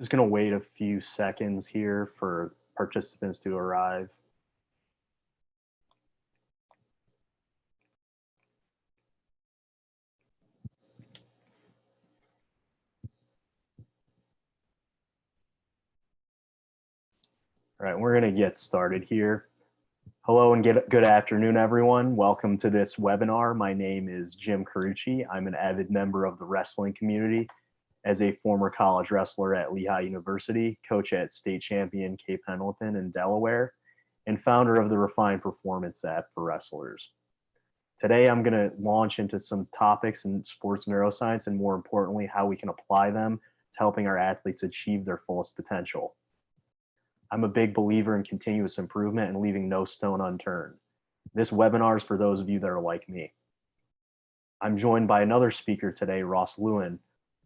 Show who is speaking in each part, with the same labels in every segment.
Speaker 1: Just going to wait a few seconds here for participants to arrive. All right, we're going to get started here. Hello and good afternoon, everyone. Welcome to this webinar. My name is Jim Carucci. I'm an avid member of the wrestling community. As a former college wrestler at Lehigh University, coach at state champion Cape Pendleton in Delaware, and founder of the Refined Performance app for wrestlers. Today, I'm going to launch into some topics in sports neuroscience and, more importantly, how we can apply them to helping our athletes achieve their fullest potential. I'm a big believer in continuous improvement and leaving no stone unturned. This webinar is for those of you that are like me. I'm joined by another speaker today, Ross Lewin,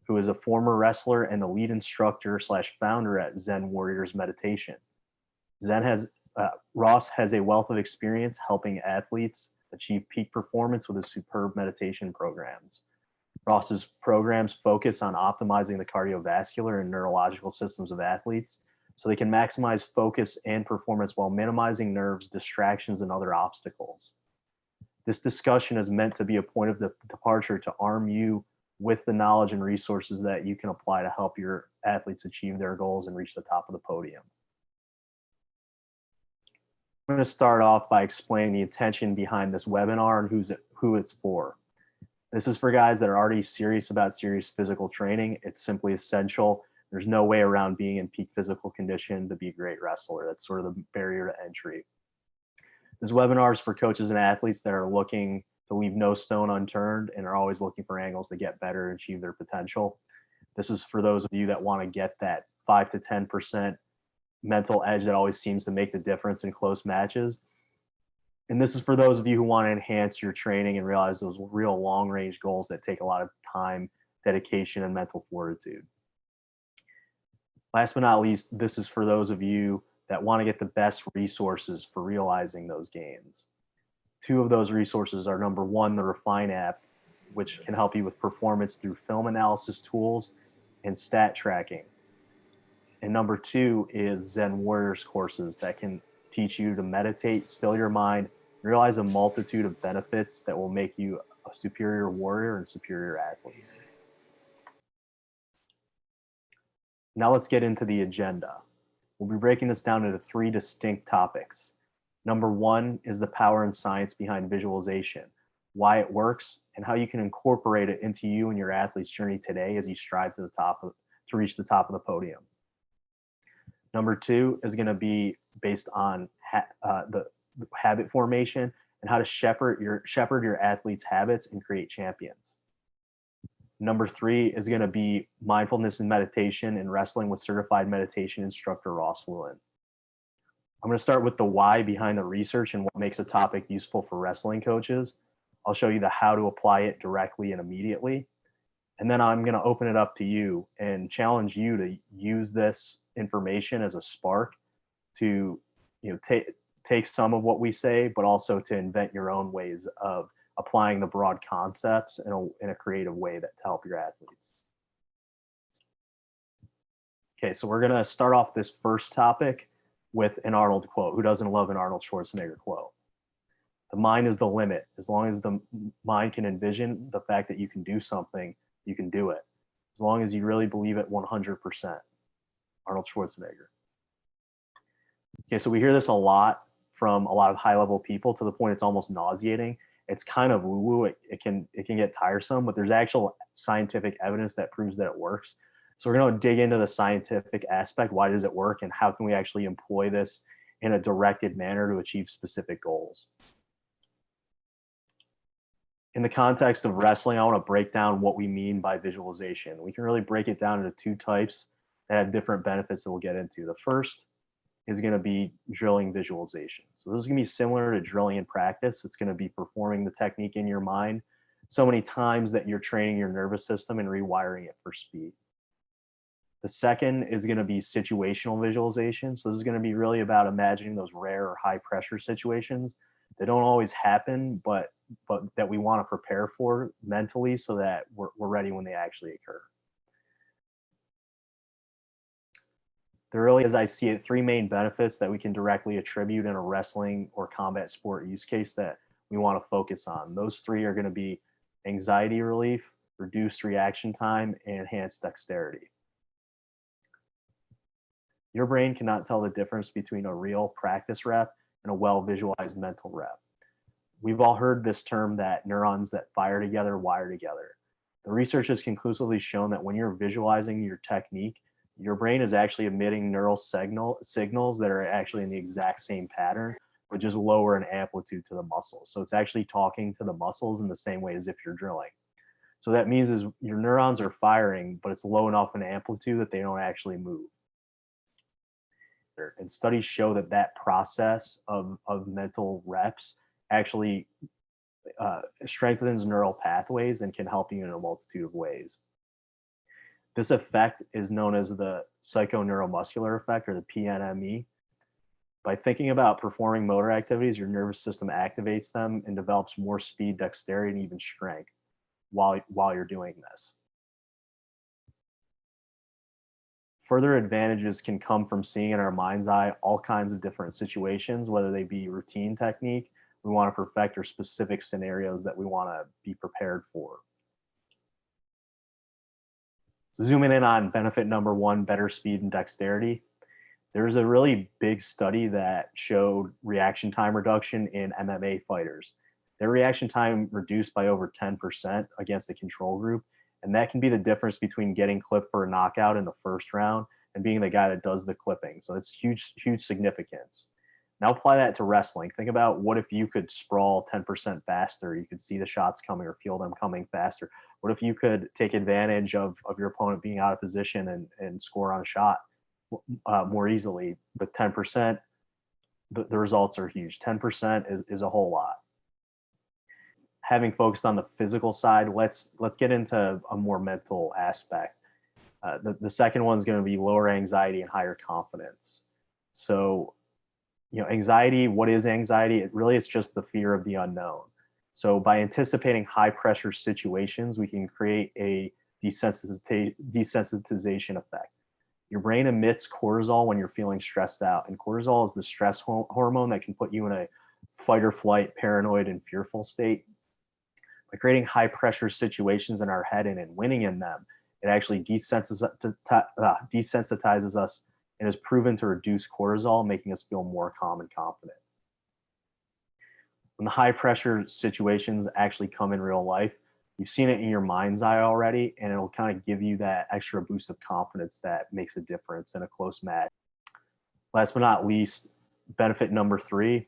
Speaker 1: who is a former wrestler and the lead instructor / founder at Zen Warriors meditation. Ross has a wealth of experience helping athletes achieve peak performance with his superb meditation programs. Ross's programs focus on optimizing the cardiovascular and neurological systems of athletes so they can maximize focus and performance while minimizing nerves, distractions, and other obstacles. This discussion is meant to be a point of departure to arm you with the knowledge and resources that you can apply to help your athletes achieve their goals and reach the top of the podium. I'm going to start off by explaining the intention behind this webinar and who it's for. This is for guys that are already serious about serious physical training. It's simply essential. There's no way around being in peak physical condition to be a great wrestler. That's sort of the barrier to entry. This webinar is for coaches and athletes that are looking to leave no stone unturned and are always looking for angles to get better and achieve their potential. This is for those of you that want to get that 5 to 10% mental edge that always seems to make the difference in close matches. And this is for those of you who want to enhance your training and realize those real long-range goals that take a lot of time, dedication, and mental fortitude. Last but not least, this is for those of you that want to get the best resources for realizing those gains. Two of those resources are, number one, the Refine app, which can help you with performance through film analysis tools and stat tracking. And number two is Zen Warriors courses that can teach you to meditate, still your mind, realize a multitude of benefits that will make you a superior warrior and superior athlete. Now let's get into the agenda. We'll be breaking this down into 3 distinct topics. Number 1 is the power and science behind visualization, why it works, and how you can incorporate it into you and your athlete's journey today as you strive to reach the top of the podium. Number 2 is going to be based on the habit formation and how to shepherd your athlete's habits and create champions. Number 3 is going to be mindfulness and meditation and wrestling with certified meditation instructor Ross Lewin. I'm going to start with the why behind the research and what makes a topic useful for wrestling coaches. I'll show you the how to apply it directly and immediately. And then I'm going to open it up to you and challenge you to use this information as a spark to take some of what we say, but also to invent your own ways of applying the broad concepts in a creative way to help your athletes. Okay, so we're going to start off this first topic with an Arnold quote. Who doesn't love an Arnold Schwarzenegger quote? The mind is the limit. As long as the mind can envision the fact that you can do something, you can do it. As long as you really believe it 100%. Arnold Schwarzenegger. Okay, so we hear this a lot from a lot of high-level people to the point it's almost nauseating. It's kind of woo-woo. It can get tiresome, but there's actual scientific evidence that proves that it works. So we're going to dig into the scientific aspect. Why does it work, and how can we actually employ this in a directed manner to achieve specific goals? In the context of wrestling, I want to break down what we mean by visualization. We can really break it down into 2 types that have different benefits that we'll get into. The first is going to be drilling visualization. So this is going to be similar to drilling in practice. It's going to be performing the technique in your mind so many times that you're training your nervous system and rewiring it for speed. The second is going to be situational visualization. So this is going to be really about imagining those rare or high pressure situations that don't always happen, but that we want to prepare for mentally so that we're ready when they actually occur. There really is, I see it, three main benefits that we can directly attribute in a wrestling or combat sport use case that we want to focus on. Those three are going to be anxiety relief, reduced reaction time, and enhanced dexterity. Your brain cannot tell the difference between a real practice rep and a well-visualized mental rep. We've all heard this term that neurons that fire together wire together. The research has conclusively shown that when you're visualizing your technique, your brain is actually emitting neural signals that are actually in the exact same pattern, but just lower in amplitude to the muscles. So it's actually talking to the muscles in the same way as if you're drilling. So that means is your neurons are firing, but it's low enough in amplitude that they don't actually move. And studies show that that process of mental reps actually strengthens neural pathways and can help you in a multitude of ways. This effect is known as the psychoneuromuscular effect, or the PNME. By thinking about performing motor activities, your nervous system activates them and develops more speed, dexterity, and even strength while you're doing this. Further advantages can come from seeing in our mind's eye all kinds of different situations, whether they be routine technique we want to perfect or specific scenarios that we want to be prepared for. So zooming in on benefit number one, better speed and dexterity. There's a really big study that showed reaction time reduction in MMA fighters. Their reaction time reduced by over 10% against the control group. And that can be the difference between getting clipped for a knockout in the first round and being the guy that does the clipping. So it's huge, huge significance. Now apply that to wrestling. Think about what if you could sprawl 10% faster. You could see the shots coming or feel them coming faster. What if you could take advantage of your opponent being out of position and score on a shot more easily? With 10%, the results are huge. 10% is a whole lot. Having focused on the physical side, let's get into a more mental aspect. The second one is going to be lower anxiety and higher confidence. So, anxiety, what is anxiety? It's just the fear of the unknown. So by anticipating high pressure situations, we can create a desensitization effect. Your brain emits cortisol when you're feeling stressed out, and cortisol is the stress hormone that can put you in a fight or flight, paranoid, and fearful state. By creating high pressure situations in our head and in winning in them, it actually desensitizes us and is proven to reduce cortisol, making us feel more calm and confident. When the high pressure situations actually come in real life, you've seen it in your mind's eye already, and it'll kind of give you that extra boost of confidence that makes a difference in a close match. Last but not least, benefit number three,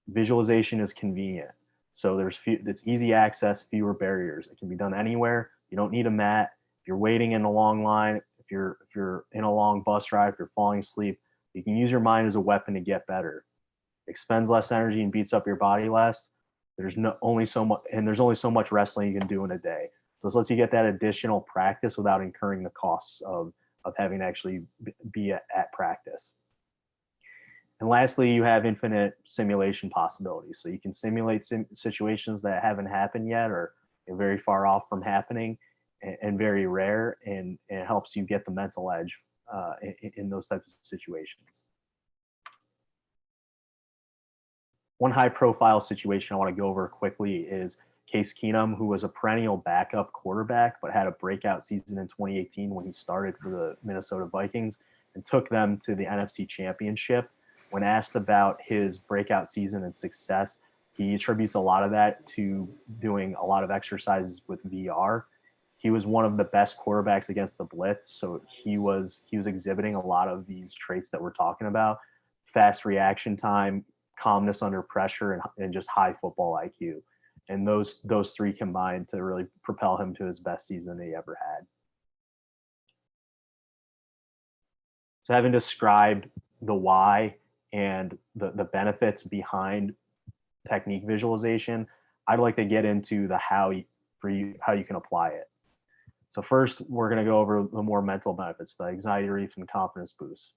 Speaker 1: visualization is convenient. So it's easy access, fewer barriers. It can be done anywhere. You don't need a mat. If you're waiting in a long line, if you're in a long bus ride, if you're falling asleep, you can use your mind as a weapon to get better. It expends less energy and beats up your body less. There's only so much wrestling you can do in a day. So this lets you get that additional practice without incurring the costs of having to actually be at practice. And lastly, you have infinite simulation possibilities. So you can simulate situations that haven't happened yet or very far off from happening and very rare, and it helps you get the mental edge in those types of situations. One high-profile situation I want to go over quickly is Case Keenum, who was a perennial backup quarterback, but had a breakout season in 2018 when he started for the Minnesota Vikings and took them to the NFC Championship. When asked about his breakout season and success, he attributes a lot of that to doing a lot of exercises with VR. He was one of the best quarterbacks against the blitz, so he was exhibiting a lot of these traits that we're talking about: fast reaction time, calmness under pressure, and just high football IQ. And those three combined to really propel him to his best season he ever had. So having described the why and the benefits behind technique visualization, I'd like to get into the how you can apply it. So first, we're going to go over the more mental benefits, the anxiety relief and confidence boost.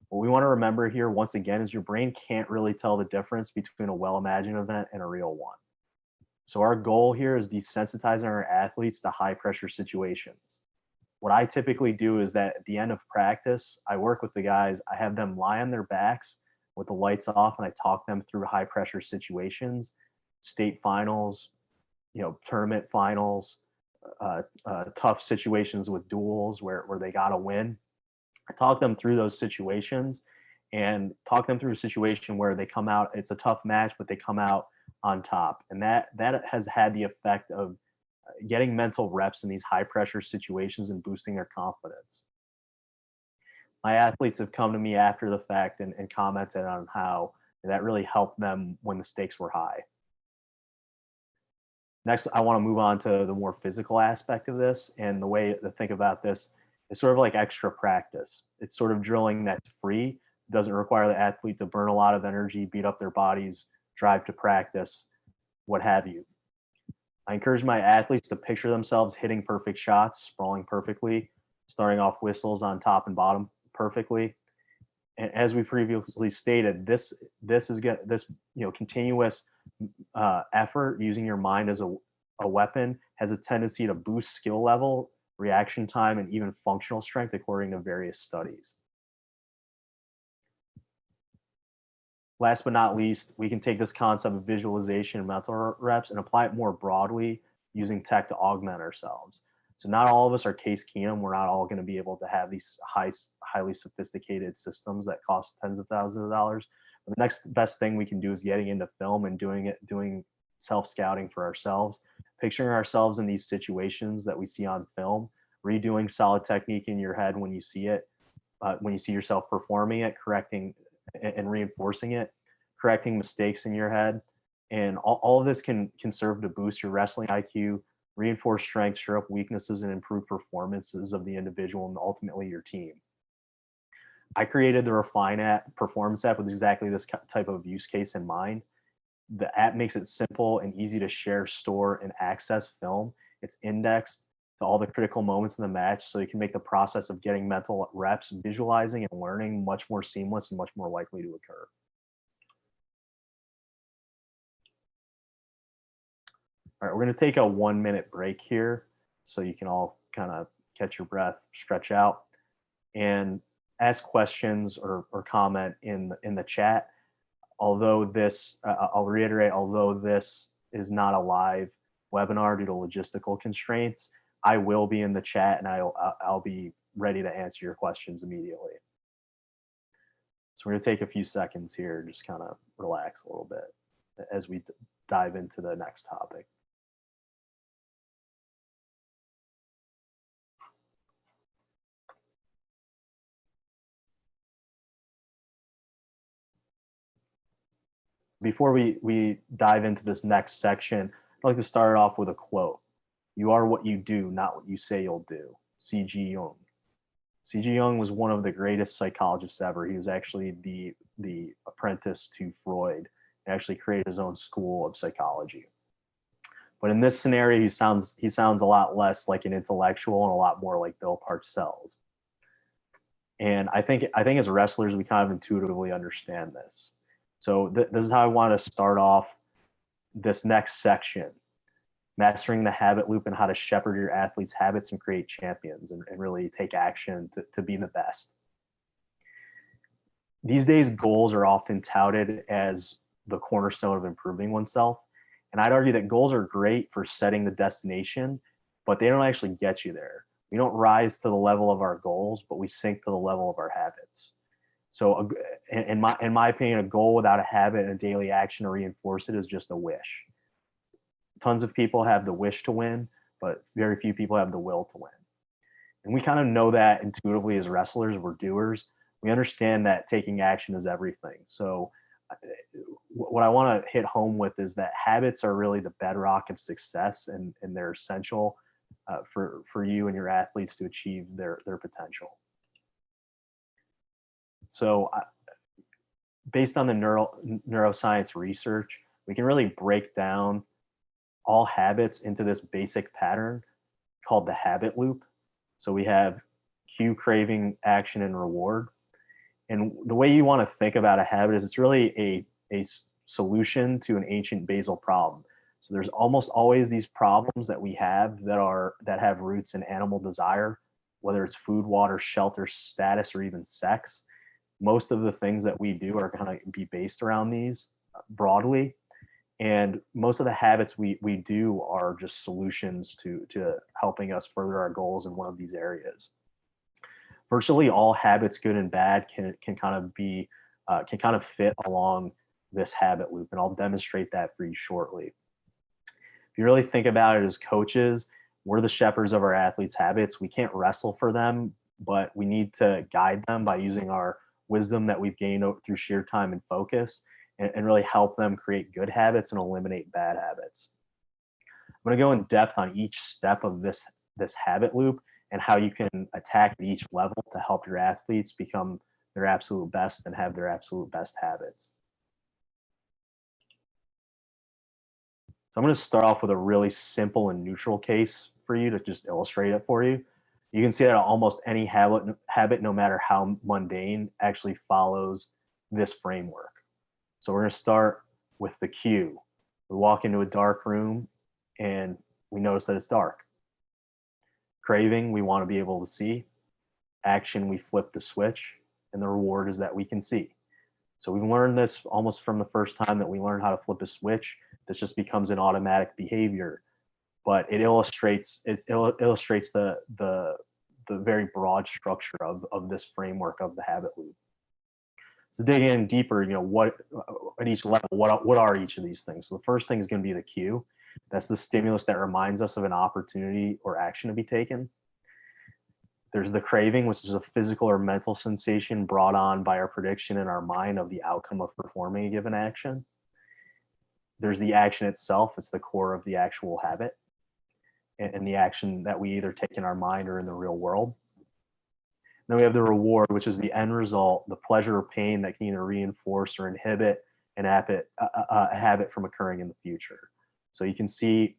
Speaker 1: What we want to remember here, once again, is your brain can't really tell the difference between a well-imagined event and a real one. So our goal here is desensitizing our athletes to high-pressure situations. what I typically do is that at the end of practice, I work with the guys. I have them lie on their backs with the lights off, and I talk them through high pressure situations, state finals, tournament finals, tough situations with duels where they got to win. I talk them through those situations and talk them through a situation where they come out, it's a tough match, but they come out on top. And that has had the effect of getting mental reps in these high pressure situations and boosting their confidence. My athletes have come to me after the fact and commented on how that really helped them when the stakes were high. Next, I want to move on to the more physical aspect of this. And the way to think about this is sort of like extra practice. It's sort of drilling that's free, doesn't require the athlete to burn a lot of energy, beat up their bodies, drive to practice, what have you. I encourage my athletes to picture themselves hitting perfect shots, sprawling perfectly, starting off whistles on top and bottom perfectly. And as we previously stated, this continuous effort using your mind as a weapon has a tendency to boost skill level, reaction time, and even functional strength according to various studies. Last but not least, we can take this concept of visualization and mental reps and apply it more broadly using tech to augment ourselves. So not all of us are Case Keenum. We're not all going to be able to have these highly sophisticated systems that cost tens of thousands of dollars. But the next best thing we can do is getting into film and doing self-scouting for ourselves, picturing ourselves in these situations that we see on film, redoing solid technique in your head when you see it, when you see yourself performing it, correcting and reinforcing it, correcting mistakes in your head. And all of this can serve to boost your wrestling IQ, reinforce strengths, shore up weaknesses, and improve performances of the individual and ultimately your team. I created the Refine app, performance app, with exactly this type of use case in mind. The app makes it simple and easy to share, store, and access film. It's indexed to all the critical moments in the match, so you can make the process of getting mental reps, visualizing, and learning much more seamless and much more likely to occur. All right, we're going to take a 1-minute break here so you can all kind of catch your breath, stretch out, and ask questions or comment in the chat. Although this, I'll reiterate, although this is not a live webinar due to logistical constraints, I will be in the chat and I'll be ready to answer your questions immediately. So we're going to take a few seconds here, just kind of relax a little bit as we dive into the next topic. Before we dive into this next section, I'd like to start off with a quote. "You are what you do, not what you say you'll do." C.G. Jung. C.G. Jung was one of the greatest psychologists ever. He was actually the apprentice to Freud and actually created his own school of psychology. But in this scenario, he sounds a lot less like an intellectual and a lot more like Bill Parcells. And I think as wrestlers, we kind of intuitively understand this. So this is how I want to start off this next section: mastering the habit loop and how to shepherd your athletes' habits and create champions and really take action to be the best. These days, goals are often touted as the cornerstone of improving oneself. And I'd argue that goals are great for setting the destination, but they don't actually get you there. We don't rise to the level of our goals, but we sink to the level of our habits. So in my opinion, a goal without a habit and a daily action to reinforce it is just a wish. Tons of people have the wish to win, but very few people have the will to win. And we kind of know that intuitively as wrestlers. We're doers. We understand that taking action is everything. So what I want to hit home with is that habits are really the bedrock of success, and they're essential for you and your athletes to achieve their potential. So based on the neuroscience research, we can really break down all habits into this basic pattern called the habit loop. So we have cue, craving, action, and reward. And the way you want to think about a habit is it's really a solution to an ancient basal problem. So there's almost always these problems that we have that have roots in animal desire, whether it's food, water, shelter, status, or even sex. Most of the things that we do are going to be based around these broadly. And most of the habits we do are just solutions to helping us further our goals in one of these areas. Virtually all habits, good and bad, can kind of be can kind of fit along this habit loop, and I'll demonstrate that for you shortly. If you really think about it as coaches, we're the shepherds of our athletes' habits. We can't wrestle for them, but we need to guide them by using our wisdom that we've gained through sheer time and focus, and really help them create good habits and eliminate bad habits. I'm going to go in depth on each step of this habit loop and how you can attack at each level to help your athletes become their absolute best and have their absolute best habits. So I'm going to start off with a really simple and neutral case for you to just illustrate it for you. You can see that almost any habit, no matter how mundane, actually follows this framework. So we're going to start with the cue. We walk into a dark room and we notice that it's dark. Craving, we want to be able to see. Action, we flip the switch. And the reward is that we can see. So we've learned this almost from the first time that we learn how to flip a switch. This just becomes an automatic behavior. But it illustrates the very broad structure of this framework of the habit loop. So digging in deeper, what at each level, what are each of these things? So the first thing is going to be the cue. That's the stimulus that reminds us of an opportunity or action to be taken. There's the craving, which is a physical or mental sensation brought on by our prediction in our mind of the outcome of performing a given action. There's the action itself. It's the core of the actual habit and the action that we either take in our mind or in the real world. Then we have the reward, which is the end result, the pleasure or pain that can either reinforce or inhibit a habit from occurring in the future. So you can see,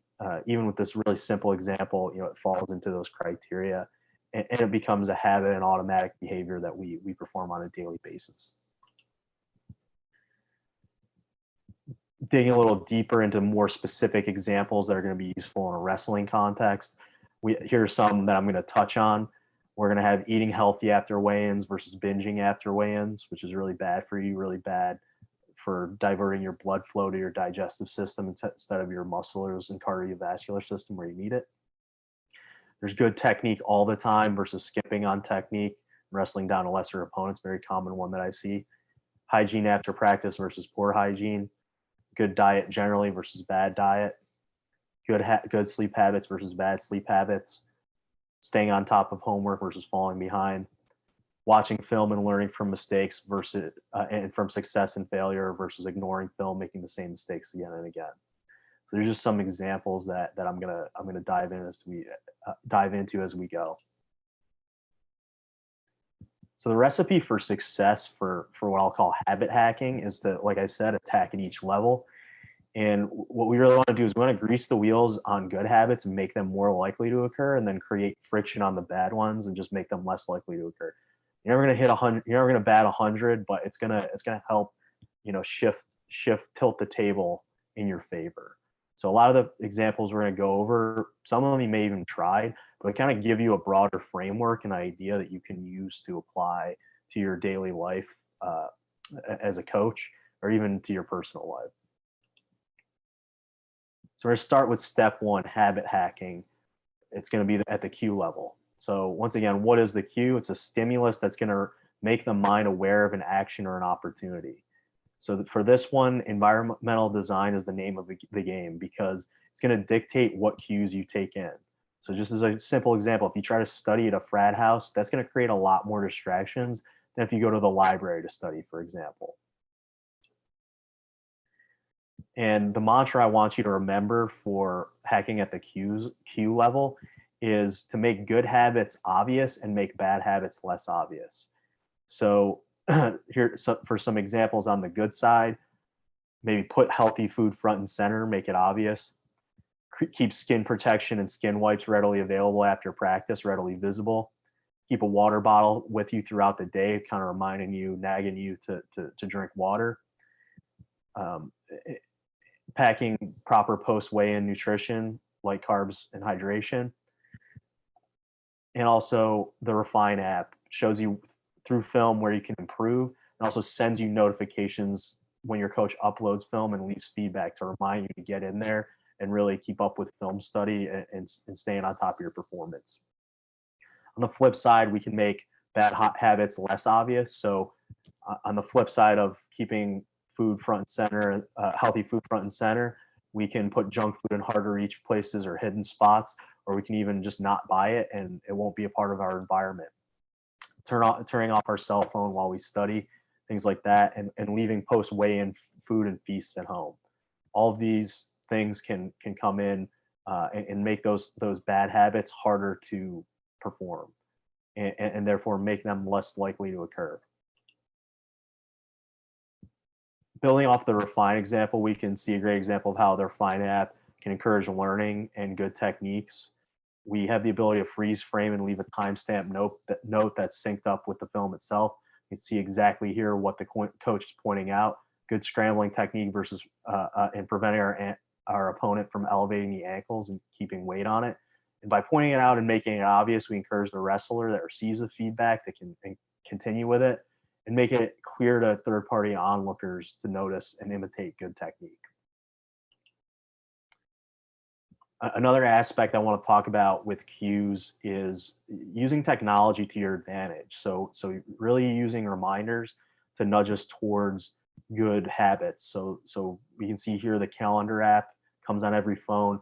Speaker 1: even with this really simple example, it falls into those criteria, and it becomes a habit and automatic behavior that we perform on a daily basis. Digging a little deeper into more specific examples that are going to be useful in a wrestling context, here are some that I'm going to touch on. We're going to have eating healthy after weigh-ins versus binging after weigh-ins, which is really bad for you, really bad for diverting your blood flow to your digestive system instead of your muscles and cardiovascular system where you need it. There's good technique all the time versus skipping on technique, wrestling down to lesser opponents, very common one that I see. Hygiene after practice versus poor hygiene. Good diet generally versus bad diet. Good sleep habits versus bad sleep habits. Staying on top of homework versus falling behind. Watching film and learning from mistakes versus and from success and failure versus ignoring film, making the same mistakes again and again. So there's just some examples that I'm gonna dive into as we go. So the recipe for success for what I'll call habit hacking is to, like I said, attack at each level. And what we really want to do is we want to grease the wheels on good habits and make them more likely to occur, and then create friction on the bad ones and just make them less likely to occur. You're never going to hit 100. You're never going to bat 100, but it's gonna help, tilt the table in your favor. So a lot of the examples we're going to go over, some of them you may even try, but they kind of give you a broader framework and idea that you can use to apply to your daily life as a coach, or even to your personal life. So we're going to start with step one, habit hacking. It's going to be at the cue level. So once again, what is the cue? It's a stimulus that's going to make the mind aware of an action or an opportunity. So for this one, environmental design is the name of the game, because it's going to dictate what cues you take in. So just as a simple example, if you try to study at a frat house, that's going to create a lot more distractions than if you go to the library to study, for example. And the mantra I want you to remember for hacking at the cue level is to make good habits obvious and make bad habits less obvious. So for some examples on the good side, maybe put healthy food front and center, make it obvious. Keep skin protection and skin wipes readily available after practice, readily visible. Keep a water bottle with you throughout the day, kind of reminding you, nagging you to drink water. Packing proper post weigh-in nutrition, like carbs and hydration. And also the Refine app shows you through film where you can improve, and also sends you notifications when your coach uploads film and leaves feedback to remind you to get in there and really keep up with film study and staying on top of your performance. On the flip side, we can make bad habits less obvious. So on the flip side of keeping food front and center, healthy food front and center, we can put junk food in hard to reach places or hidden spots, or we can even just not buy it and it won't be a part of our environment. Turning off our cell phone while we study, things like that, and leaving post weigh-in food and feasts at home. All of these things can come in and make those bad habits harder to perform, and therefore make them less likely to occur. Building off the Refine example, we can see a great example of how the Refine app can encourage learning and good techniques. We have the ability to freeze frame and leave a timestamp note that's synced up with the film itself. You can see exactly here what the coach is pointing out. Good scrambling technique versus and preventing our opponent from elevating the ankles and keeping weight on it. And by pointing it out and making it obvious, we encourage the wrestler that receives the feedback to continue with it and make it clear to third-party onlookers to notice and imitate good technique. Another aspect I want to talk about with cues is using technology to your advantage. So really using reminders to nudge us towards good habits. So we can see here the calendar app comes on every phone,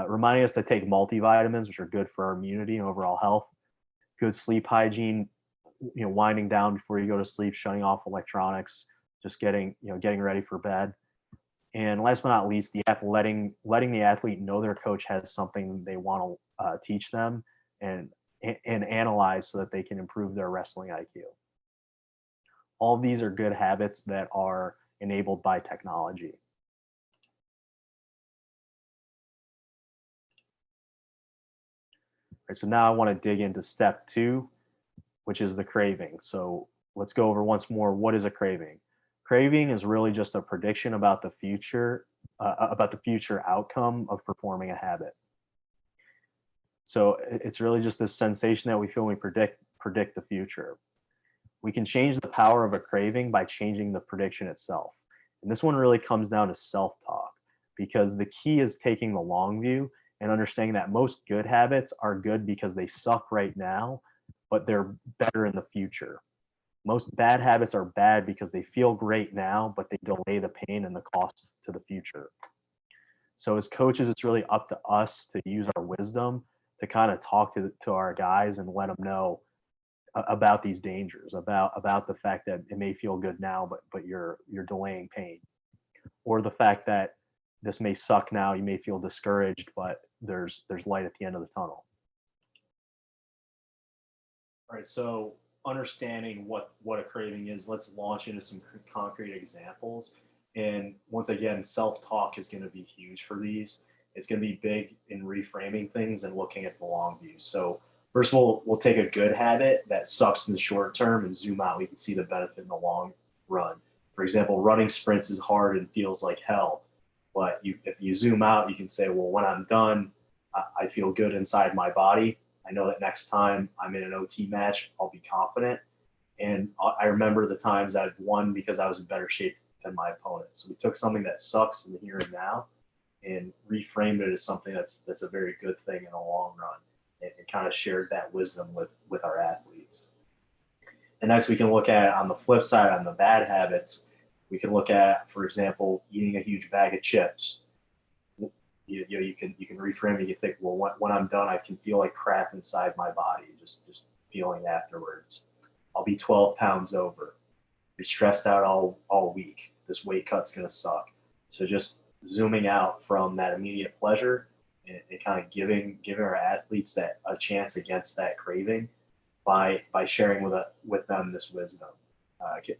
Speaker 1: reminding us to take multivitamins, which are good for our immunity and overall health. Good sleep hygiene, winding down before you go to sleep, shutting off electronics, just getting ready for bed. And last but not least, the app letting the athlete know their coach has something they want to teach them and analyze so that they can improve their wrestling IQ. All of these are good habits that are enabled by technology. All right, so now I want to dig into step 2, which is the craving. So let's go over once more, what is a craving? Craving is really just a prediction about the future outcome of performing a habit. So it's really just this sensation that we feel when we predict the future. We can change the power of a craving by changing the prediction itself. And this one really comes down to self-talk, because the key is taking the long view and understanding that most good habits are good because they suck right now, but they're better in the future. Most bad habits are bad because they feel great now, but they delay the pain and the cost to the future. So as coaches, it's really up to us to use our wisdom to kind of talk to our guys and let them know about these dangers, about the fact that it may feel good now, but you're delaying pain, or the fact that this may suck now, you may feel discouraged, but there's light at the end of the tunnel. All right, so understanding what a craving is, let's launch into some concrete examples. And once again, self-talk is going to be huge for these. It's going to be big in reframing things and looking at the long view. So first of all, we'll take a good habit that sucks in the short term and zoom out. We can see the benefit in the long run. For example, running sprints is hard and feels like hell. But if you zoom out, you can say, well, when I'm done, I feel good inside my body. I know that next time I'm in an OT match, I'll be confident. And I remember the times I've won because I was in better shape than my opponent. So we took something that sucks in the here and now and reframed it as something that's a very good thing in the long run, and kind of shared that wisdom with our athletes. And next, we can look at, on the flip side, on the bad habits, we can look at, for example, eating a huge bag of chips. You can reframe it. You think, well, when I'm done, I can feel like crap inside my body, just feeling afterwards. I'll be 12 pounds over. Be stressed out all week. This weight cut's gonna suck. So just zooming out from that immediate pleasure and kind of giving our athletes that a chance against that craving by sharing with them this wisdom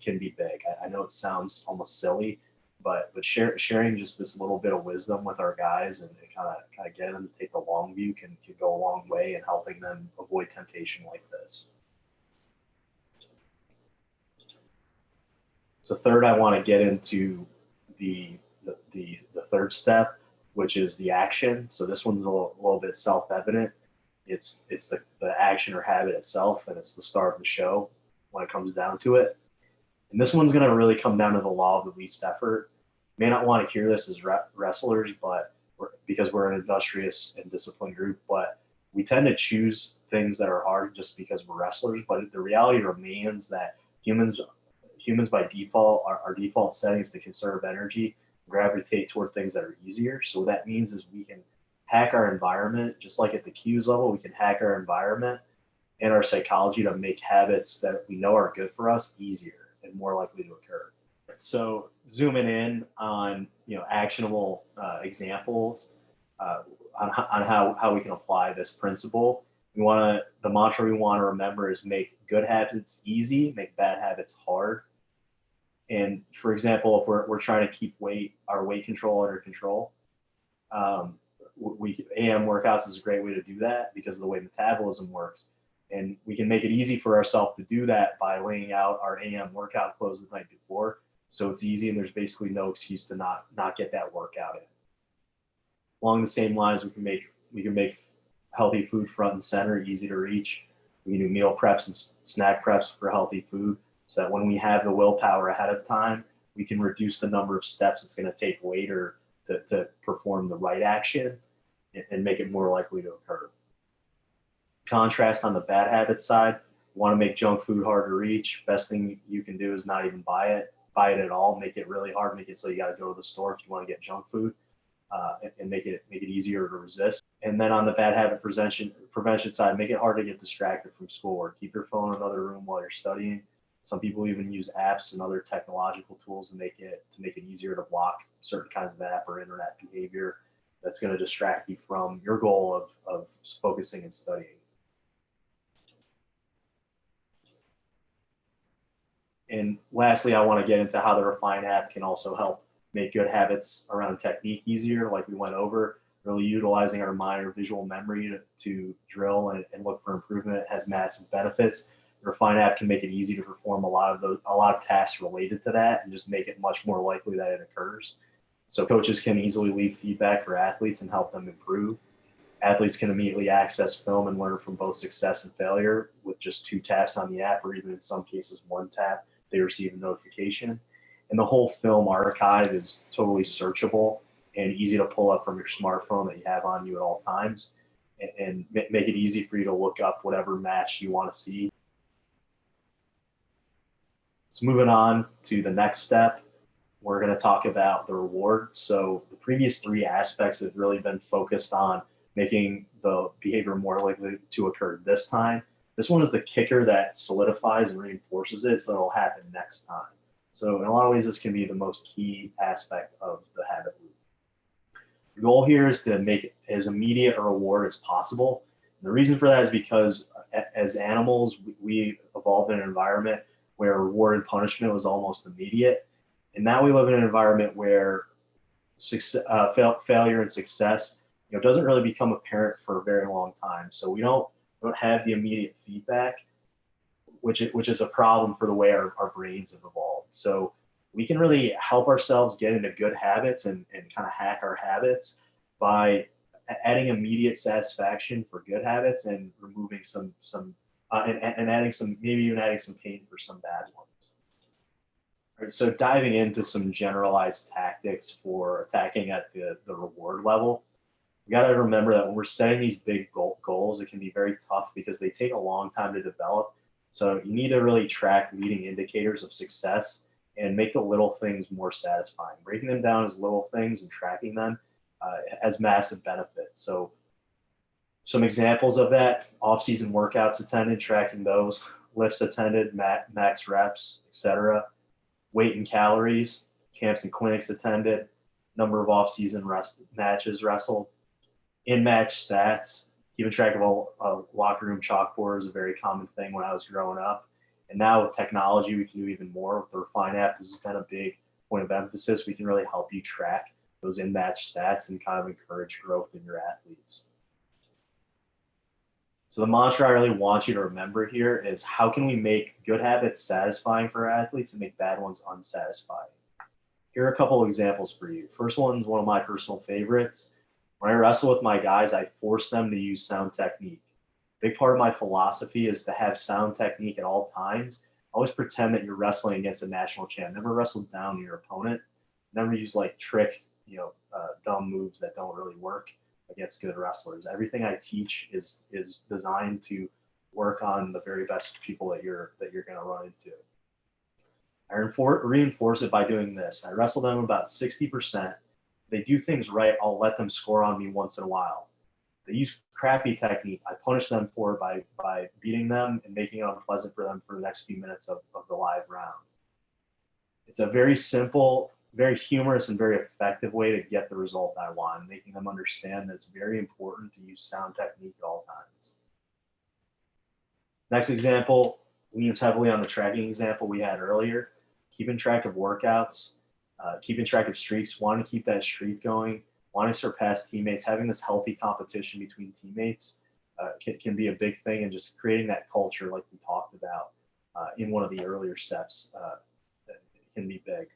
Speaker 1: can be big. I know it sounds almost silly, but sharing just this little bit of wisdom with our guys and kind of getting them to take the long view can go a long way in helping them avoid temptation like this. So third, I want to get into the third step, which is the action. So this one's a little bit self-evident. It's the action or habit itself, and it's the star of the show when it comes down to it. And this one's going to really come down to the law of the least effort. You may not want to hear this as wrestlers, but because we're an industrious and disciplined group, but we tend to choose things that are hard just because we're wrestlers. But the reality remains that humans by default, our default settings to conserve energy, gravitate toward things that are easier. So what that means is we can hack our environment, just like at the cues level, we can hack our environment and our psychology to make habits that we know are good for us easier and more likely to occur. So zooming in on actionable examples on how we can apply this principle, the mantra we want to remember is make good habits easy, make bad habits hard. And for example, if we're trying to keep our weight control under control, AM workouts is a great way to do that because of the way metabolism works. And we can make it easy for ourselves to do that by laying out our AM workout clothes the night before. So it's easy and there's basically no excuse to not get that workout in. Along the same lines, we can make healthy food front and center, easy to reach. We can do meal preps and snack preps for healthy food so that when we have the willpower ahead of time, we can reduce the number of steps it's going to take later to perform the right action and make it more likely to occur. Contrast on the bad habit side, you want to make junk food hard to reach. Best thing you can do is not even buy it at all. Make it really hard. Make it so you got to go to the store if you want to get junk food, and make it easier to resist. And then on the bad habit prevention side, make it hard to get distracted from schoolwork. Keep your phone in another room while you're studying. Some people even use apps and other technological tools to make it easier to block certain kinds of app or internet behavior that's going to distract you from your goal of focusing and studying. And lastly, I want to get into how the Refine app can also help make good habits around technique easier, like we went over. Really utilizing our mind or visual memory to drill and look for improvement. It has massive benefits. The Refine app can make it easy to perform a lot of tasks related to that and just make it much more likely that it occurs. So coaches can easily leave feedback for athletes and help them improve. Athletes can immediately access film and learn from both success and failure with just 2 taps on the app, or even in some cases 1 tap, they receive a notification. And the whole film archive is totally searchable and easy to pull up from your smartphone that you have on you at all times, and make it easy for you to look up whatever match you want to see. So moving on to the next step, we're going to talk about the reward. So the previous 3 aspects have really been focused on making the behavior more likely to occur this time. This one is the kicker that solidifies and reinforces it, so it'll happen next time. So in a lot of ways, this can be the most key aspect of the habit loop. The goal here is to make it as immediate a reward as possible. And the reason for that is because as animals, we evolved in an environment where reward and punishment was almost immediate. And now we live in an environment where failure and success doesn't really become apparent for a very long time. So we don't have the immediate feedback, which is a problem for the way our brains have evolved. So we can really help ourselves get into good habits and kind of hack our habits by adding immediate satisfaction for good habits and removing and adding maybe even adding some pain for some bad ones. All right, so diving into some generalized tactics for attacking at the reward level, we got to remember that when we're setting these big goals, it can be very tough because they take a long time to develop. So you need to really track leading indicators of success and make the little things more satisfying. Breaking them down as little things and tracking them has massive benefits. So some examples of that: off-season workouts attended, tracking those; lifts attended, max reps, etc. Weight and calories; camps and clinics attended; number of off-season matches wrestled; in-match stats. Keeping track of a locker room chalkboard is a very common thing when I was growing up. And now with technology, we can do even more. With the Refine app, this has been a big point of emphasis. We can really help you track those in-match stats and kind of encourage growth in your athletes. So the mantra I really want you to remember here is, how can we make good habits satisfying for our athletes and make bad ones unsatisfying? Here are a couple examples for you. First one is one of my personal favorites. When I wrestle with my guys, I force them to use sound technique. Big part of my philosophy is to have sound technique at all times. Always pretend that you're wrestling against a national champ. Never wrestle down your opponent. Never use like trick, dumb moves that don't really work against good wrestlers. Everything I teach is designed to work on the very best people that you're going to run into. I reinforce it by doing this. I wrestle them about 60%. If they do things right, I'll let them score on me once in a while. If they use crappy technique, I punish them for it by beating them and making it unpleasant for them for the next few minutes of the live round. It's a very simple, very humorous, and very effective way to get the result I want, making them understand that it's very important to use sound technique at all times. Next example leans heavily on the tracking example we had earlier. Keeping track of workouts, keeping track of streaks, wanting to keep that streak going, wanting to surpass teammates, having this healthy competition between teammates can be a big thing, and just creating that culture like we talked about in one of the earlier steps can be big.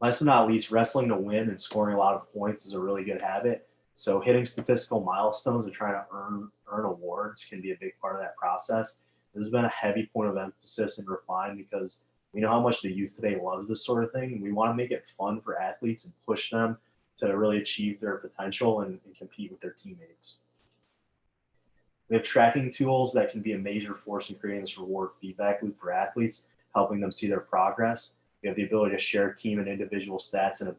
Speaker 1: Last but not least, wrestling to win and scoring a lot of points is a really good habit. So hitting statistical milestones and trying to earn awards can be a big part of that process. This has been a heavy point of emphasis and refine because we know how much the youth today loves this sort of thing. And we want to make it fun for athletes and push them to really achieve their potential and compete with their teammates. We have tracking tools that can be a major force in creating this reward feedback loop for athletes, helping them see their progress. We have the ability to share team and individual stats in a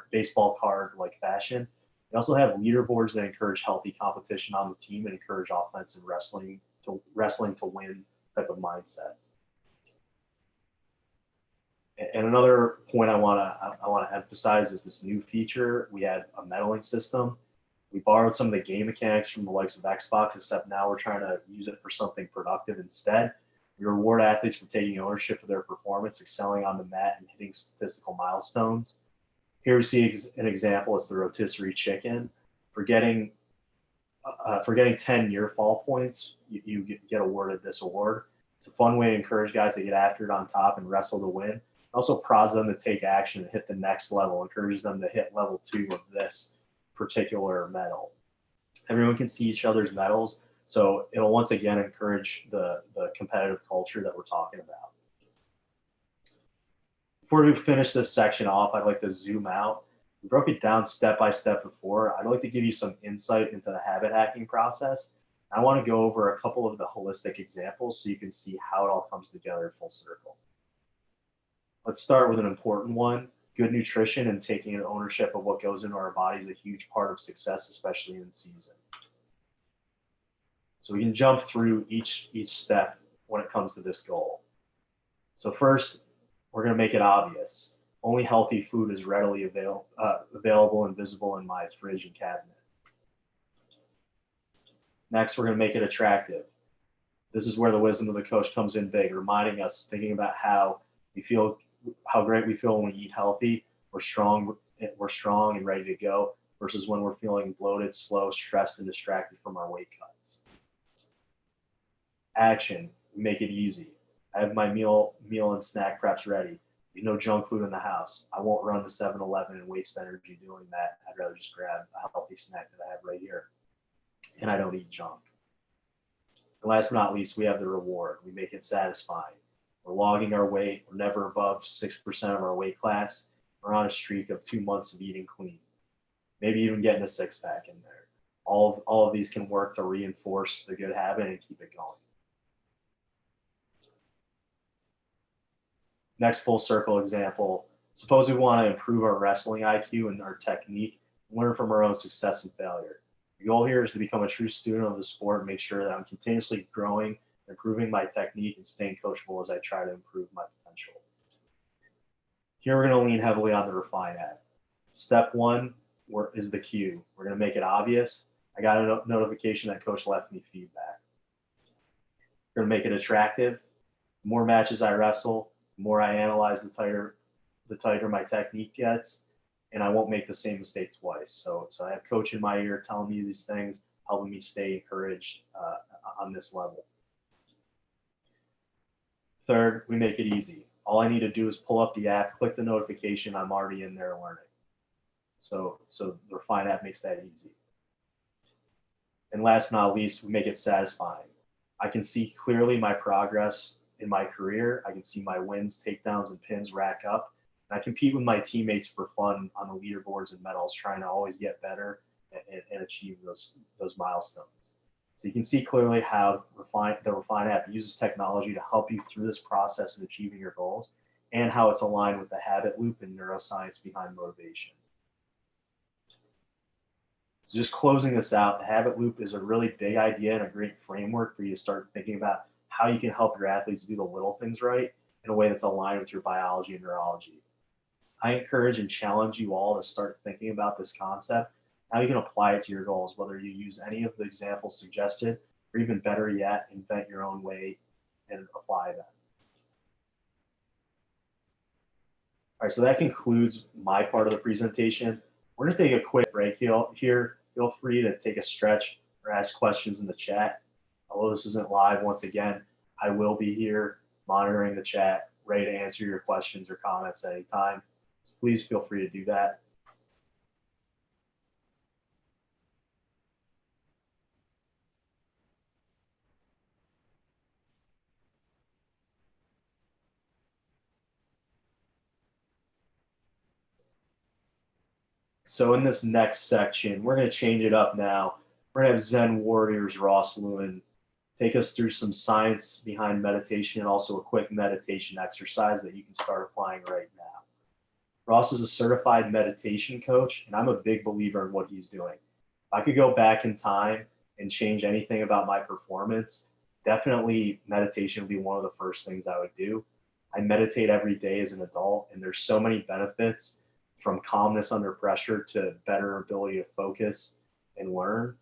Speaker 1: baseball card-like fashion. We also have leaderboards that encourage healthy competition on the team and encourage offensive wrestling to win type of mindset. And another point I want to emphasize is this new feature. We had a medaling system. We borrowed some of the game mechanics from the likes of Xbox, except now we're trying to use it for something productive instead. We reward athletes for taking ownership of their performance, excelling on the mat, and hitting statistical milestones. Here we see an example. It's the rotisserie chicken. For getting 10 near fall points, you get awarded this award. It's a fun way to encourage guys to get after it on top and wrestle to win. Also prods them to take action and hit the next level, encourages them to hit level 2 of this particular medal. Everyone can see each other's medals, so it'll once again encourage the competitive culture that we're talking about. Before we finish this section off, I'd like to zoom out. We broke it down step by step before. I'd like to give you some insight into the habit hacking process. I want to go over a couple of the holistic examples so you can see how it all comes together full circle. Let's start with an important one. Good nutrition and taking ownership of what goes into our body is a huge part of success, especially in season. So we can jump through each step when it comes to this goal. So first, we're going to make it obvious. Only healthy food is readily available and visible in my fridge and cabinet. Next, we're going to make it attractive. This is where the wisdom of the coach comes in big, reminding us, thinking about how great we feel when we eat healthy. We're strong and ready to go, versus when we're feeling bloated, slow, stressed, and distracted from our weight cuts. Action, we make it easy. I have my meal and snack preps ready. There's no junk food in the house. I won't run to 7-Eleven and waste energy doing that. I'd rather just grab a healthy snack that I have right here. And I don't eat junk. And last but not least, we have the reward. We make it satisfying. We're logging our weight. We're never above 6% of our weight class. We're on a streak of 2 months of eating clean. Maybe even getting a six-pack in there. All of these can work to reinforce the good habit and keep it going. Next full circle example. Suppose we want to improve our wrestling IQ and our technique, and learn from our own success and failure. The goal here is to become a true student of the sport and make sure that I'm continuously growing, improving my technique, and staying coachable as I try to improve my potential. Here we're going to lean heavily on the refine app. Step 1 is the cue. We're going to make it obvious. I got a notification that coach left me feedback. We're going to make it attractive. The more matches I wrestle, the more I analyze, the tighter my technique gets, and I won't make the same mistake twice. So I have coach in my ear telling me these things, helping me stay encouraged on this level. Third, we make it easy. All I need to do is pull up the app, click the notification, I'm already in there learning. So the Refine app makes that easy. And last but not least, we make it satisfying. I can see clearly my progress in my career. I can see my wins, takedowns, and pins rack up. And I compete with my teammates for fun on the leaderboards and medals, trying to always get better and achieve those milestones. So you can see clearly how the Refine app uses technology to help you through this process of achieving your goals, and how it's aligned with the habit loop and neuroscience behind motivation. So just closing this out, the habit loop is a really big idea and a great framework for you to start thinking about how you can help your athletes do the little things right in a way that's aligned with your biology and neurology. I encourage and challenge you all to start thinking about this concept, how you can apply it to your goals, whether you use any of the examples suggested, or even better yet, invent your own way and apply them. All right, so that concludes my part of the presentation. We're going to take a quick break here. Feel free to take a stretch or ask questions in the chat. Although this isn't live, once again, I will be here monitoring the chat, ready to answer your questions or comments at any time. So please feel free to do that. So in this next section, we're going to change it up now. We're going to have Zen Warriors Ross Lewin take us through some science behind meditation and also a quick meditation exercise that you can start applying right now. Ross is a certified meditation coach, and I'm a big believer in what he's doing. If I could go back in time and change anything about my performance, definitely meditation would be one of the first things I would do. I meditate every day as an adult, and there's so many benefits, from calmness under pressure to better ability to focus and learn,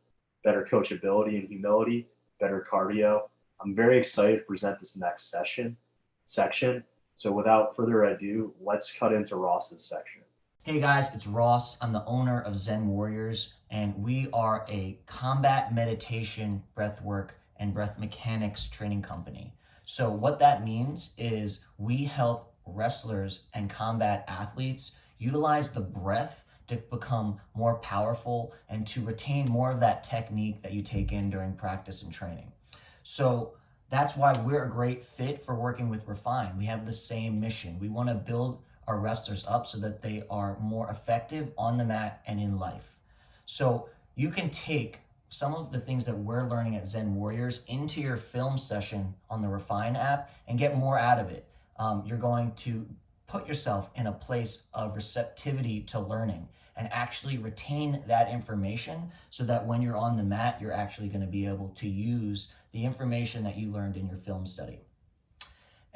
Speaker 1: better coachability and humility, better cardio. I'm very excited to present this next section. So without further ado, let's cut into Ross's section.
Speaker 2: Hey guys, it's Ross. I'm the owner of Zen Warriors, and we are a combat meditation, breathwork, and breath mechanics training company. So what that means is we help wrestlers and combat athletes utilize the breath to become more powerful and to retain more of that technique that you take in during practice and training. So that's why we're a great fit for working with Refine. We have the same mission. We want to build our wrestlers up so that they are more effective on the mat and in life. So you can take some of the things that we're learning at Zen Warriors into your film session on the Refine app and get more out of it. You're going to put yourself in a place of receptivity to learning and actually retain that information so that when you're on the mat, you're actually going to be able to use the information that you learned in your film study.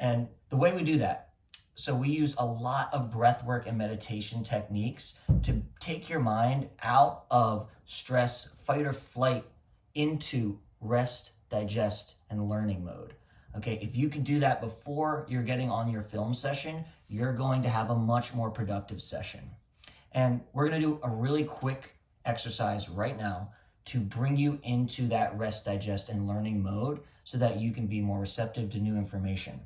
Speaker 2: And the way we do that, so we use a lot of breath work and meditation techniques to take your mind out of stress, fight or flight, into rest, digest, and learning mode. Okay, if you can do that before you're getting on your film session, you're going to have a much more productive session. And we're going to do a really quick exercise right now to bring you into that rest, digest, and learning mode so that you can be more receptive to new information.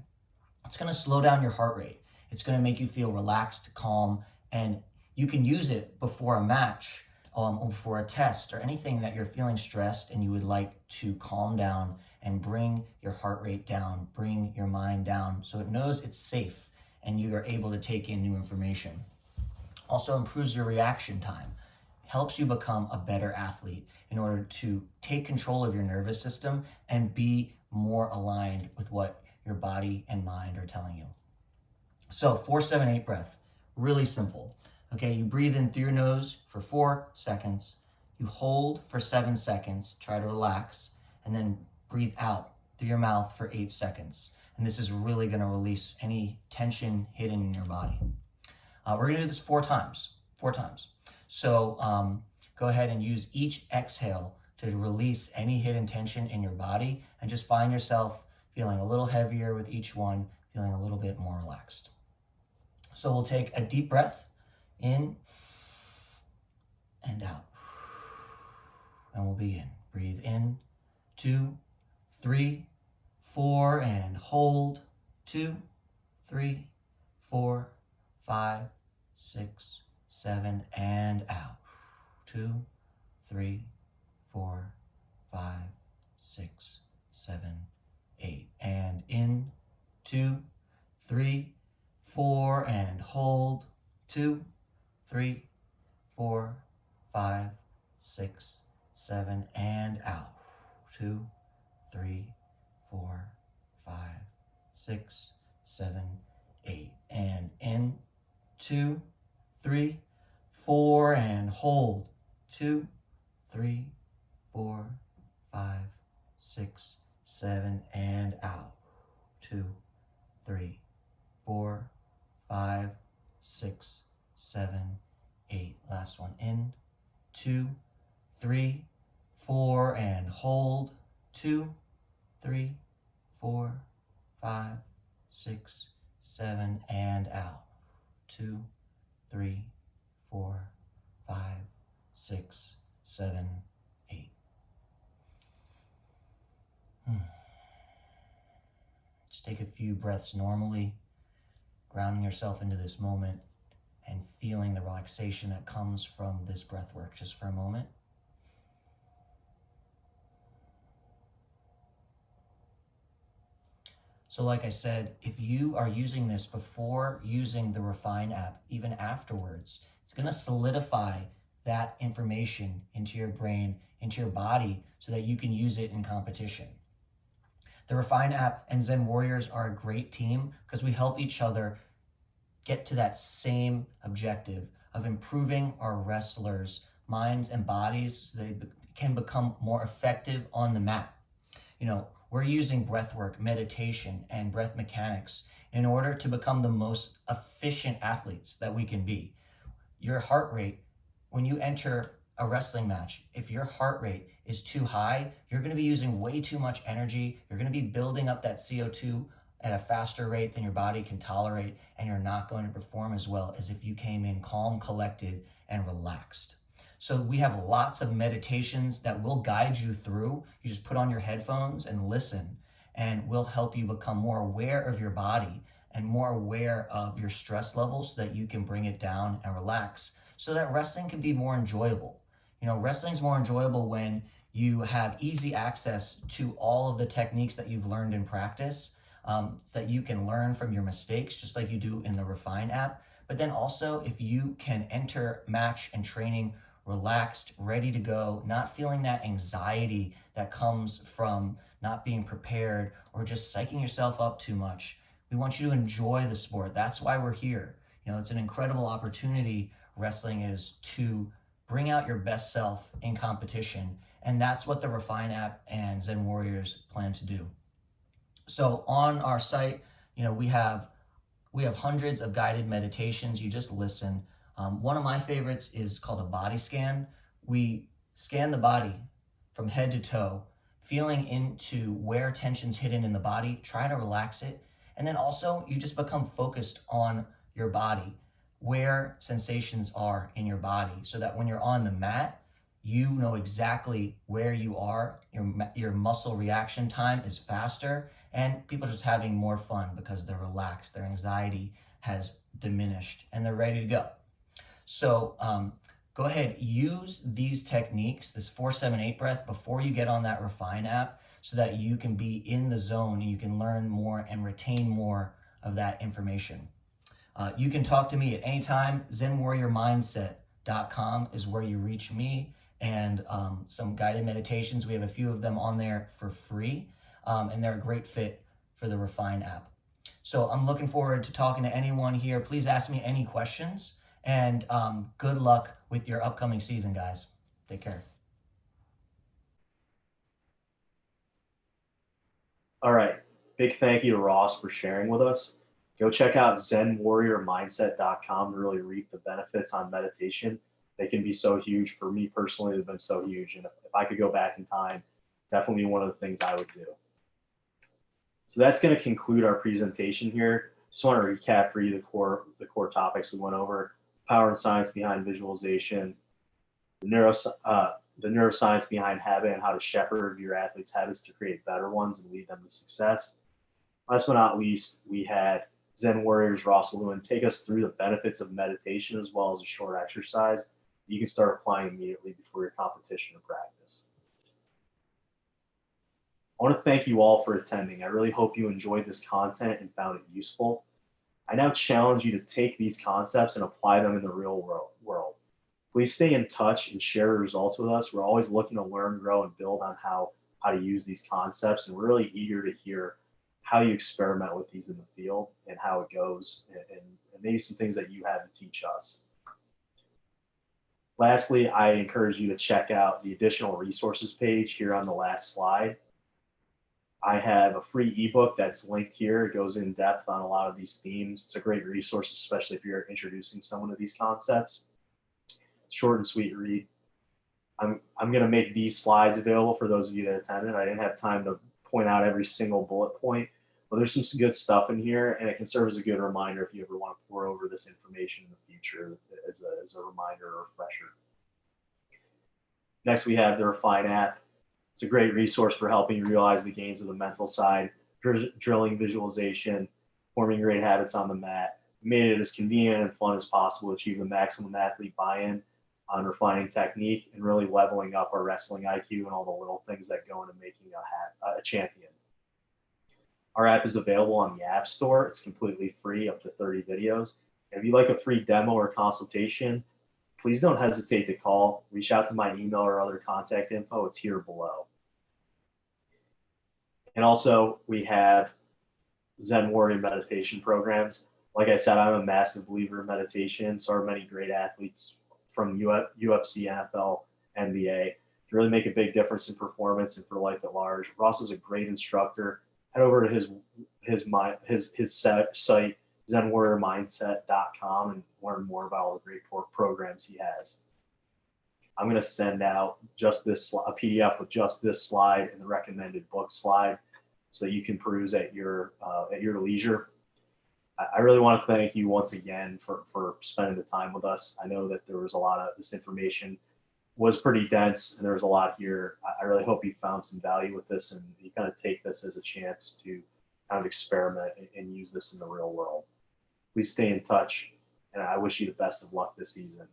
Speaker 2: It's going to slow down your heart rate. It's going to make you feel relaxed, calm, and you can use it before a match or before a test or anything that you're feeling stressed and you would like to calm down and bring your heart rate down, bring your mind down so it knows it's safe and you are able to take in new information. Also improves your reaction time, helps you become a better athlete in order to take control of your nervous system and be more aligned with what your body and mind are telling you. So 4-7-8 breath, really simple. Okay, you breathe in through your nose for 4 seconds, you hold for 7 seconds, try to relax, and then breathe out through your mouth for 8 seconds. And this is really gonna release any tension hidden in your body. We're gonna do this 4 times. So go ahead and use each exhale to release any hidden tension in your body and just find yourself feeling a little heavier with each one, feeling a little bit more relaxed. So we'll take a deep breath in and out. And we'll begin. Breathe in, 2, 3, 4, and hold, 2, 3, 4, 5, 6, 7, and out. 2, 3, 4, 5, 6, 7, 8. And in, 2, 3, 4, and hold. 2, 3, 4, 5, 6, 7, and out. 2, 3, 4, 5, 6, 7, 8. And in, 2, 3, 4, and hold. 2, 3, 4, 5, 6, 7, and out. 2, 3, 4, 5, 6, 7, 8. Last one. In, 2, 3, 4, and hold. 2, 3, 4, 5, 6, 7, and out. 2, 3, 4, 5, 6, 7, 8. Just take a few breaths normally, grounding yourself into this moment and feeling the relaxation that comes from this breath work just for a moment. So like I said, if you are using this before using the Refine app, even afterwards, it's going to solidify that information into your brain, into your body, so that you can use it in competition. The Refine app and Zen Warriors are a great team because we help each other get to that same objective of improving our wrestlers' minds and bodies so they can become more effective on the mat. You know, we're using breath work, meditation, and breath mechanics in order to become the most efficient athletes that we can be. Your heart rate, when you enter a wrestling match, if your heart rate is too high, you're going to be using way too much energy. You're going to be building up that CO2 at a faster rate than your body can tolerate, and you're not going to perform as well as if you came in calm, collected, and relaxed. So we have lots of meditations that will guide you through. You just put on your headphones and listen, and we'll help you become more aware of your body and more aware of your stress levels so that you can bring it down and relax so that wrestling can be more enjoyable. You know, wrestling's more enjoyable when you have easy access to all of the techniques that you've learned in practice, so that you can learn from your mistakes, just like you do in the Refine app. But then also, if you can enter match and training relaxed, ready to go, not feeling that anxiety that comes from not being prepared or just psyching yourself up too much. We want you to enjoy the sport. That's why we're here. You know, it's an incredible opportunity, wrestling is, to bring out your best self in competition. And that's what the Refine app and Zen Warriors plan to do. So on our site, you know, we have hundreds of guided meditations. You just listen. One of my favorites is called a body scan. We scan the body from head to toe, feeling into where tension's hidden in the body, try to relax it. And then also you just become focused on your body, where sensations are in your body, so that when you're on the mat, you know exactly where you are. Your muscle reaction time is faster, and people are just having more fun because they're relaxed, their anxiety has diminished, and they're ready to go. So go ahead, use these techniques, this 4-7-8 breath, before you get on that Refine app, so that you can be in the zone and you can learn more and retain more of that information. You can talk to me at any time. ZenWarriorMindset.com is where you reach me, and some guided meditations. We have a few of them on there for free, and they're a great fit for the Refine app. So I'm looking forward to talking to anyone here. Please ask me any questions, and good luck with your upcoming season, guys. Take care.
Speaker 1: All right. Big thank you to Ross for sharing with us. Go check out ZenWarriorMindset.com to really reap the benefits on meditation. They can be so huge. For me personally, they've been so huge. And if I could go back in time, definitely one of the things I would do. So that's going to conclude our presentation here. Just want to recap for you the core topics we went over: power and science behind visualization, the neuroscience behind habit, and how to shepherd your athletes' habits to create better ones and lead them to success. Last but not least, we had Zen Warriors Ross Lewin take us through the benefits of meditation, as well as a short exercise you can start applying immediately before your competition or practice. I want to thank you all for attending. I really hope you enjoyed this content and found it useful. I now challenge you to take these concepts and apply them in the real world. Please stay in touch and share results with us. We're always looking to learn, grow, and build on how to use these concepts, and we're really eager to hear how you experiment with these in the field and how it goes, and maybe some things that you have to teach us. Lastly, I encourage you to check out the additional resources page here on the last slide. I have a free ebook that's linked here. It goes in depth on a lot of these themes. It's a great resource, especially if you're introducing someone to these concepts. Short and sweet read. I'm going to make these slides available for those of you that attended. I didn't have time to point out every single bullet point, but there's some good stuff in here, and it can serve as a good reminder if you ever want to pour over this information in the future as a reminder or refresher. Next, we have the Refine app. It's a great resource for helping you realize the gains of the mental side, drilling visualization, forming great habits on the mat. We made it as convenient and fun as possible to achieve the maximum athlete buy-in on refining technique and really leveling up our wrestling IQ and all the little things that go into making a champion. Our app is available on the App Store. It's completely free, up to 30 videos. And if you'd like a free demo or consultation, please don't hesitate to call. Reach out to my email or other contact info. It's here below. And also, we have Zen Warrior meditation programs. Like I said, I'm a massive believer in meditation. So are many great athletes from UFC, NFL, NBA, to really make a big difference in performance and for life at large. Ross is a great instructor. Head over to his site, zenwarriormindset.com, and learn more about all the great programs he has. I'm going to send out just this a PDF with just this slide and the recommended book slide, so that you can peruse at your leisure. I really want to thank you once again for spending the time with us. I know that there was a lot of this information was pretty dense, and there was a lot here. I really hope you found some value with this, and you kind of take this as a chance to kind of experiment and use this in the real world. Please stay in touch, and I wish you the best of luck this season.